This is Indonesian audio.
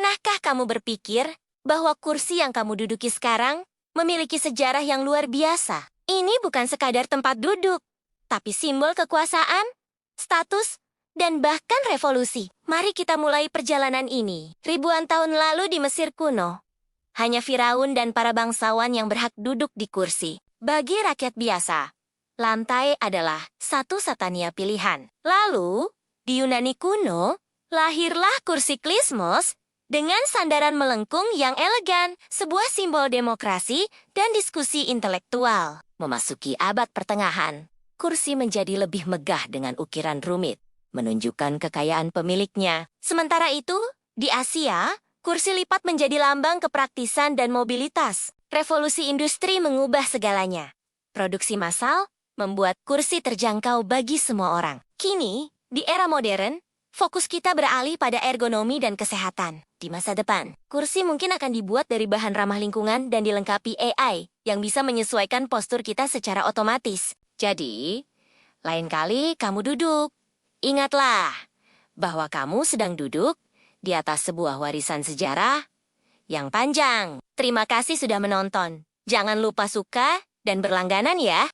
Pernahkah kamu berpikir bahwa kursi yang kamu duduki sekarang memiliki sejarah yang luar biasa? Ini bukan sekadar tempat duduk, tapi simbol kekuasaan, status, dan bahkan revolusi. Mari kita mulai perjalanan ini. Ribuan tahun lalu di Mesir kuno, hanya Firaun dan para bangsawan yang berhak duduk di kursi. Bagi rakyat biasa, lantai adalah satu-satunya pilihan. Lalu, di Yunani kuno, lahirlah kursi klismos dengan sandaran melengkung yang elegan, sebuah simbol demokrasi dan diskusi intelektual. Memasuki abad pertengahan, kursi menjadi lebih megah dengan ukiran rumit, menunjukkan kekayaan pemiliknya. Sementara itu, di Asia, kursi lipat menjadi lambang kepraktisan dan mobilitas. Revolusi industri mengubah segalanya. Produksi massal membuat kursi terjangkau bagi semua orang. Kini, di era modern, fokus kita beralih pada ergonomi dan kesehatan. Di masa depan, kursi mungkin akan dibuat dari bahan ramah lingkungan dan dilengkapi AI yang bisa menyesuaikan postur kita secara otomatis. Jadi, lain kali kamu duduk, ingatlah bahwa kamu sedang duduk di atas sebuah warisan sejarah yang panjang. Terima kasih sudah menonton. Jangan lupa suka dan berlangganan ya.